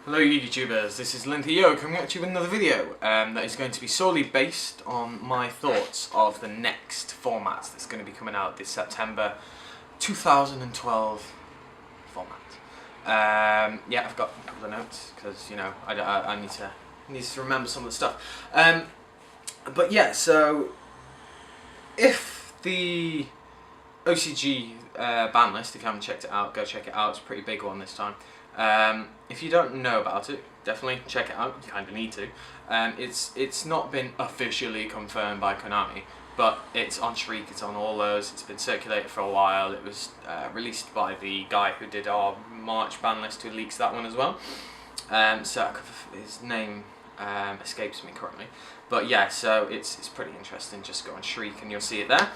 Hello YouTubers, this is AlintheaYoh coming at you with another video that is going to be solely based on my thoughts of the next format that's going to be coming out this September 2012 format. Yeah, I've got a couple of notes because, you know, I need to remember some of the stuff. But yeah, so if the OCG ban list, if you haven't checked it out, go check it out. It's a pretty big one this time. If you don't know about it, definitely check it out. You kind of need to. It's not been officially confirmed by Konami, but it's on Shriek, it's on all those. It's been circulated for a while. It was released by the guy who did our March ban list, who leaks that one as well. So his name escapes me currently, but yeah. So it's pretty interesting. Just go on Shriek and you'll see it there.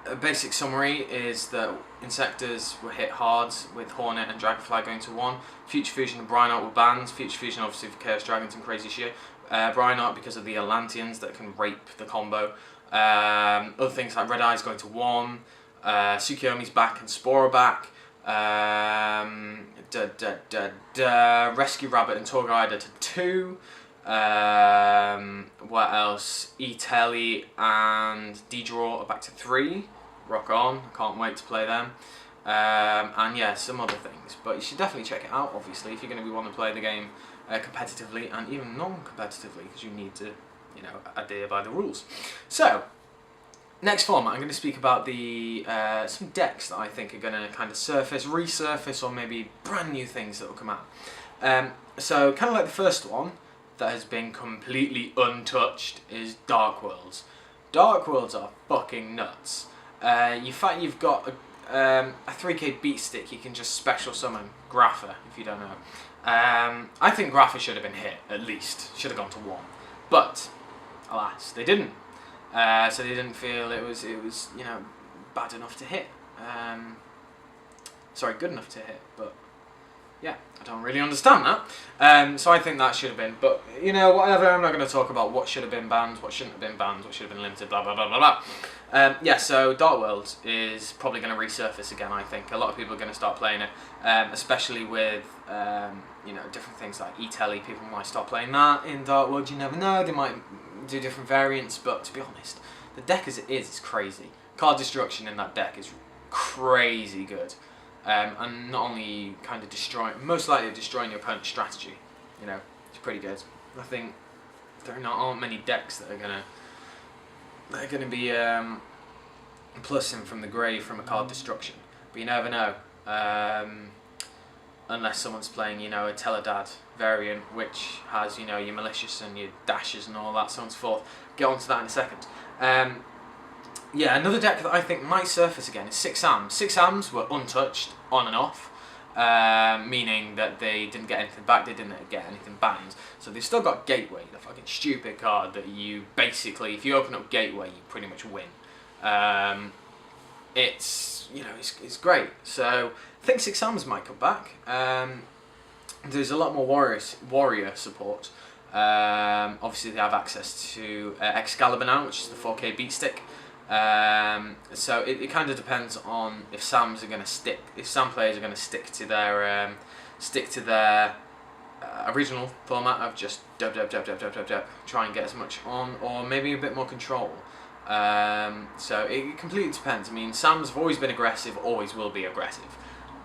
A basic summary is that Insectors were hit hard with Hornet and Dragonfly going to 1. Future Fusion and Brine Art were banned. Future Fusion obviously for Chaos Dragons and crazy shit. Brine Art because of the Atlanteans that can rape the combo. Other things like Red Eyes going to 1. Tsukiyomi's back and Spore back. Rescue Rabbit and Tour Guider to 2. What else? E-Telly and D-Draw are back to 3. Rock on, I can't wait to play them. And yeah, some other things. But you should definitely check it out, obviously, if you're going to want to play the game competitively and even non-competitively, because you need to, you know, adhere by the rules. So, next format, I'm going to speak about the some decks that I think are going to kind of resurface, or maybe brand new things that will come out. So, kind of like the first one that has been completely untouched is Dark Worlds. Dark Worlds are fucking nuts. You've got a 3k beat stick. You can just special summon Grapha, if you don't know. I think Grapha should have been hit, at least. Should have gone to 1. But, alas, they didn't. So they didn't feel it was you know, bad enough to hit. Sorry, good enough to hit, but yeah, I don't really understand that. So I think that should have been, but you know, whatever, I'm not going to talk about what should have been banned, what shouldn't have been banned, what should have been limited, blah blah blah blah blah. Yeah, so Dark Worlds is probably going to resurface again, I think. A lot of people are going to start playing it, especially with, you know, different things like E-Telly. People might start playing that in Dark Worlds, you never know, they might do different variants, but to be honest, the deck as it is crazy. Card destruction in that deck is crazy good. And not only kind of most likely destroying your opponent's strategy, you know, it's pretty good. I think there aren't many decks that are gonna be plussing from the grave from a card destruction, but you never know, unless someone's playing, you know, a Teledad variant, which has, you know, your malicious and your dashes and all that, so on and so forth. Get onto that in a second. Yeah, another deck that I think might surface again is 6 Ams. 6 Ams were untouched, on and off, meaning that they didn't get anything back, they didn't get anything banned. So they've still got Gateway, the fucking stupid card that you basically, if you open up Gateway, you pretty much win. It's, you know, it's great. So I think 6 Ams might come back. There's a lot more warrior support. Obviously they have access to Excalibur now, which is the 4k beat stick. So it kind of depends on if Sams are going to stick. If Sam players are going to stick to their original format of just dub, try and get as much on, or maybe a bit more control. So it completely depends. I mean, Sams have always been aggressive, always will be aggressive.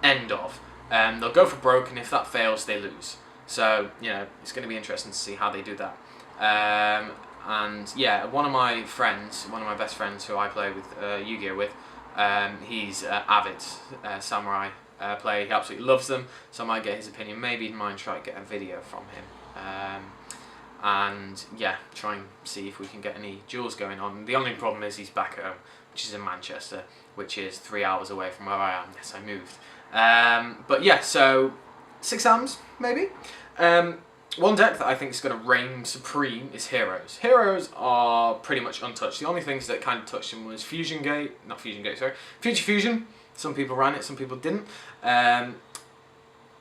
End of. They'll go for broke, and if that fails, they lose. So, you know, it's going to be interesting to see how they do that. And yeah, one of my best friends who I play with Yu-Gi-Oh with, he's avid Samurai player. He absolutely loves them, so I might get his opinion. Maybe he might try to get a video from him. And yeah, try and see if we can get any duels going on. The only problem is he's back at home, which is in Manchester, which is 3 hours away from where I am. Yes, I moved. But yeah, so 6 Ams, maybe. One deck that I think is going to reign supreme is Heroes. Heroes are pretty much untouched. The only things that kind of touched them was Future Fusion. Some people ran it, some people didn't.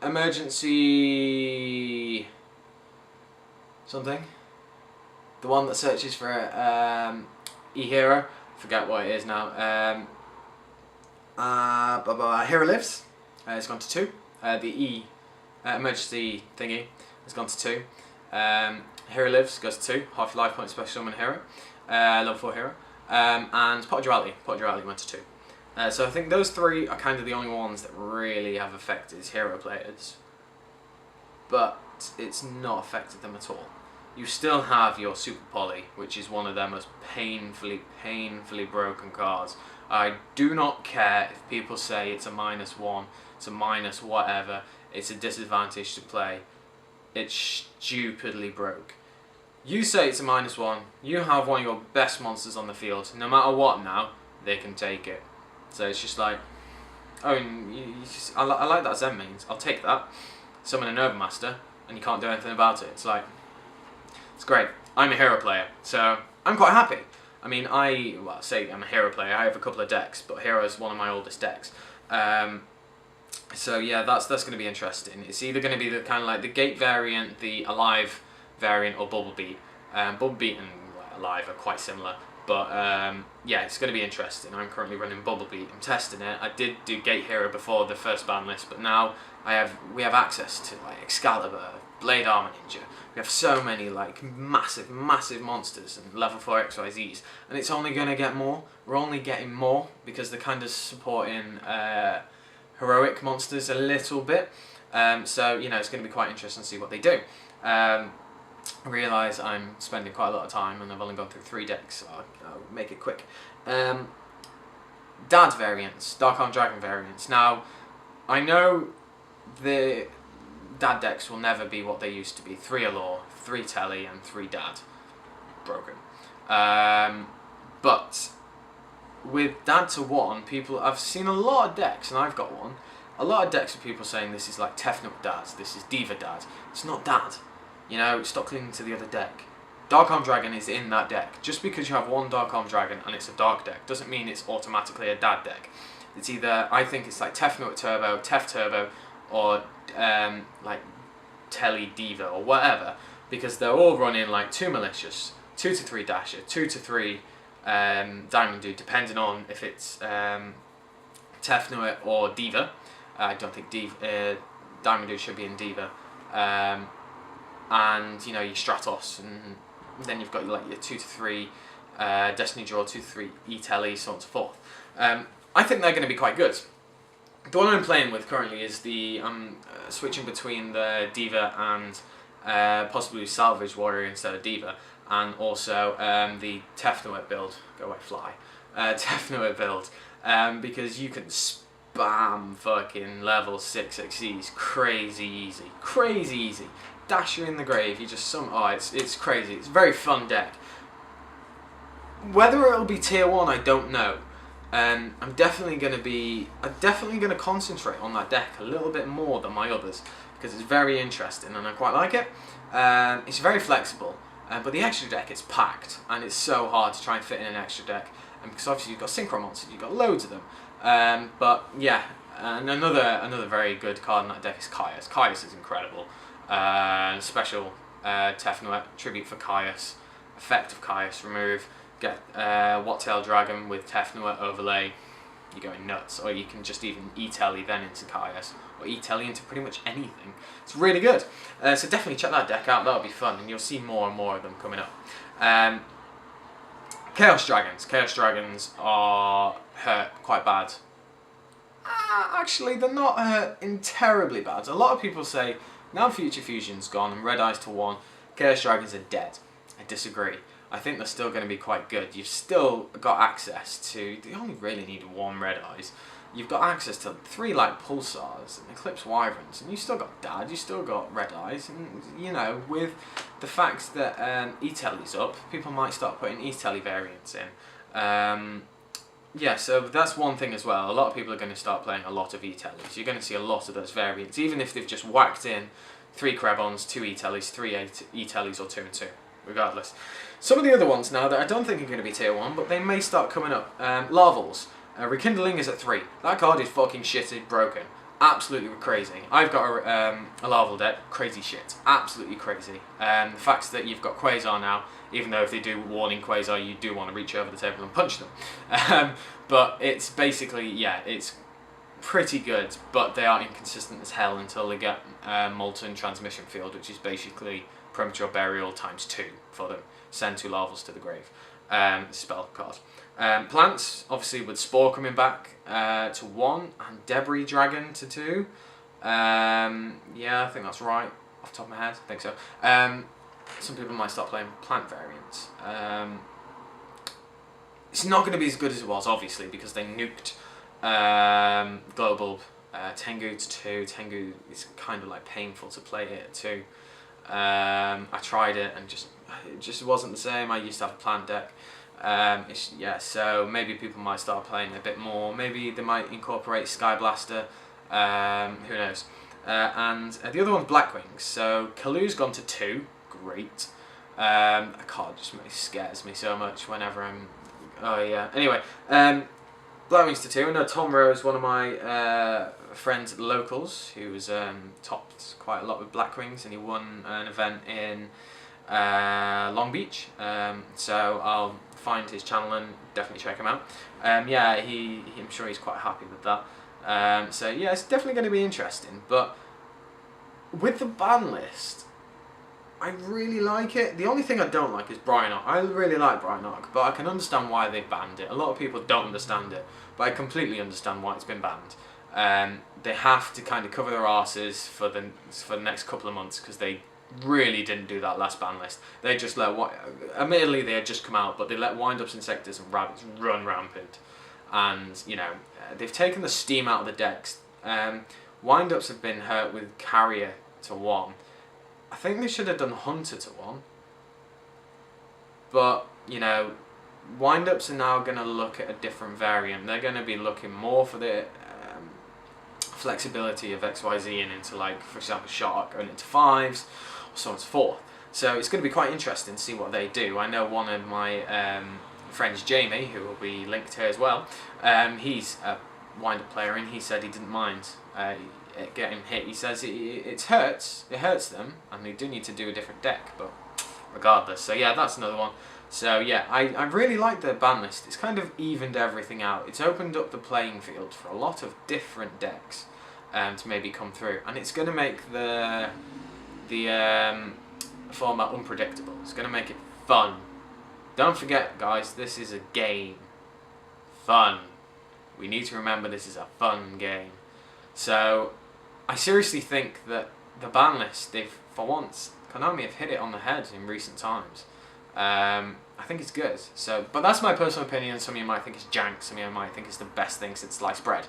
Emergency something. The one that searches for e-hero. Forget what it is now. Hero Lives. It's gone to 2. The E emergency thingy has gone to 2. Hero Lives goes to 2, half your life point special summon hero, level 4 hero. And Pot of Duality went to 2. So I think those 3 are kind of the only ones that really have affected hero players. But it's not affected them at all. You still have your Super Poly, which is one of their most painfully broken cards. I do not care if people say it's a -1, it's a minus whatever, it's a disadvantage to play. It's stupidly broke. You say it's a -1, you have one of your best monsters on the field, no matter what now, they can take it. So it's just like, oh, I like that Zen means, I'll take that, summon an Overmaster, and you can't do anything about it. It's like, it's great. I'm a hero player, so I'm quite happy. I mean, I say I'm a hero player, I have a couple of decks, but hero is one of my oldest decks. So yeah, that's going to be interesting. It's either going to be the kind of like the Gate variant, the Alive variant, or Bubble Beat. Bubble Beat and Alive are quite similar, but yeah, it's going to be interesting. I'm currently running Bubble Beat. I'm testing it. I did do Gate Hero before the first ban list, but now we have access to like Excalibur, Blade Armor Ninja. We have so many like massive monsters and level 4 XYZs, and it's only going to get more. We're only getting more because they're kind of supporting heroic monsters a little bit. So you know, it's going to be quite interesting to see what they do. I realise I'm spending quite a lot of time and I've only gone through 3 decks, so I'll make it quick. Dad variants, Dark Arm Dragon variants. Now, I know the Dad decks will never be what they used to be. 3 Allure, 3 Telly and 3 Dad. Broken. But with Dad to 1, I've seen a lot of decks, and I've got one, a lot of decks of people saying this is like Tefnut Dad, this is Diva Dad. It's not Dad. You know, stop clinging to the other deck. Dark Arm Dragon is in that deck. Just because you have one Dark Arm Dragon and it's a Dark deck doesn't mean it's automatically a Dad deck. It's either, I think it's like Tefnut Turbo, Tef Turbo, or like Telly Diva or whatever, because they're all running like 2 Malicious, 2 to 3 Dasher, 2 to 3 Diamond Dude, depending on if it's Tefnut or Diva. I don't think Diamond Dude should be in Diva. And you know, your Stratos, and then you've got like your 2 to 3 Destiny Draw, 2 to 3 E-Telly, so on and so forth. I think they're going to be quite good. The one I'm playing with currently is I'm switching between the Diva and possibly Salvage Warrior instead of Diva, and also the Tefnut build. Go away, fly. Tefnut build, because you can spam fucking level 6 XCs crazy easy. Dasher in the grave, you just it's crazy. It's a very fun deck. Whether it'll be tier 1, I don't know. I'm definitely going to concentrate on that deck a little bit more than my others, because it's very interesting and I quite like it. It's very flexible, but the extra deck is packed, and it's so hard to try and fit in an extra deck, because obviously you've got Synchro Monsters, you've got loads of them. But yeah, and another very good card in that deck is Caius. Caius is incredible. Special Tefnut, tribute for Caius, effect of Caius, remove. Get What-Tail Dragon with Tefnut overlay, you're going nuts. Or you can just even E-Telly then into Caius, or E-Telly into pretty much anything. It's really good. So definitely check that deck out, that'll be fun, and you'll see more and more of them coming up. Chaos Dragons. Chaos Dragons are hurt quite bad. Actually, they're not hurt in terribly bad. A lot of people say, now Future Fusion's gone and Red Eyes to 1, Chaos Dragons are dead. I disagree. I think they're still going to be quite good. You've still got access to, you only really need 1 Red Eyes. You've got access to 3 like Pulsars and Eclipse Wyverns, and you still got Dad, you still got Red Eyes, and you know, with the fact that E-Telly's up, people might start putting E-Telly variants in. Yeah, so that's one thing as well. A lot of people are going to start playing a lot of E-Tellys. You're going to see a lot of those variants, even if they've just whacked in 3 Krebons, 2 E-Tellys, 3 E-Tellys, or 2 and 2. Regardless. Some of the other ones now that I don't think are going to be tier 1, but they may start coming up. Larvals. Rekindling is at 3. That card is fucking shitted broken. Absolutely crazy. I've got a Larval deck. Crazy shit. Absolutely crazy. The fact that you've got Quasar now, even though if they do Warning Quasar, you do want to reach over the table and punch them. But it's basically, yeah, it's pretty good, but they are inconsistent as hell until they get Molten Transmission Field, which is basically Premature Burial times 2 for them. Send 2 larvals to the grave. Spell card. Plants, obviously with Spore coming back to 1, and Debris Dragon to 2. Yeah, I think that's right, off the top of my head, I think so. Some people might start playing plant variants. It's not going to be as good as it was, obviously, because they nuked Global Tengu to 2. Tengu is kind of like painful to play it at 2. I tried it and it just wasn't the same. I used to have a plant deck. Yeah, so maybe people might start playing a bit more. Maybe they might incorporate Sky Blaster. Who knows? And the other one's Blackwings. So Kalu's gone to 2. Great. A card just scares me so much whenever I'm. Oh yeah. Anyway, Blackwings to 2. I know Tom Rose, one of my friends at the locals, who was topped quite a lot with Blackwings, and he won an event in Long Beach. So I'll find his channel and definitely check him out. Yeah, I'm sure he's quite happy with that. So yeah, it's definitely going to be interesting. But with the ban list, I really like it. The only thing I don't like is Brynock. I really like Brynock, but I can understand why they banned it. A lot of people don't understand it, but I completely understand why it's been banned. They have to kind of cover their arses for the next couple of months, because they really didn't do that last ban list. They just let, admittedly they had just come out, but they let Wind-Ups, Insectors and Rabbits run rampant. And, you know, they've taken the steam out of the decks. Wind-Ups have been hurt with Carrier to 1. I think they should have done Hunter to 1. But, you know, Wind-Ups are now going to look at a different variant. They're going to be looking more for the flexibility of XYZ and into, like, for example, Shark going into 5s, or so on and so forth. So it's going to be quite interesting to see what they do. I know one of my friends, Jamie, who will be linked here as well, he's a Wind-Up player, and he said he didn't mind getting hit. He says it hurts them, and they do need to do a different deck, but regardless. So yeah, that's another one. So yeah, I really like the ban list. It's kind of evened everything out. It's opened up the playing field for a lot of different decks to maybe come through, and it's going to make the format unpredictable. It's going to make it fun. Don't forget, guys, this is a game. Fun. We need to remember this is a fun game. So I seriously think that the ban list, for once, Konami have hit it on the head in recent times. I think it's good. So, but that's my personal opinion. Some of you might think it's jank. Some of you might think it's the best thing since sliced bread.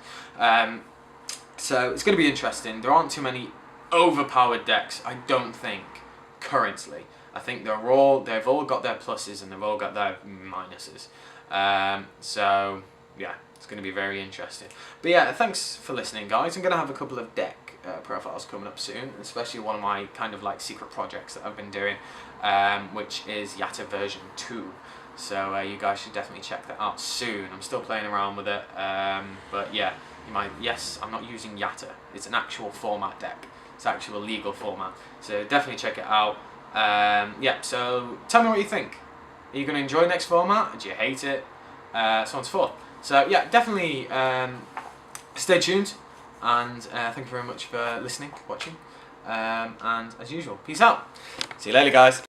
So it's going to be interesting. There aren't too many overpowered decks, I don't think, currently. I think they've all got their pluses and they've all got their minuses. So yeah, it's going to be very interesting. But yeah, thanks for listening, guys. I'm going to have a couple of deck profiles coming up soon, especially one of my kind of like secret projects that I've been doing, which is Yatta version 2. So you guys should definitely check that out soon. I'm still playing around with it, but yeah, yes, I'm not using Yatta. It's an actual format deck. It's actual legal format. So definitely check it out. Yeah, so tell me what you think. Are you going to enjoy next format? Do you hate it? So on and so forth. So yeah, definitely stay tuned, and thank you very much for listening, watching, and as usual, peace out. See you later, guys.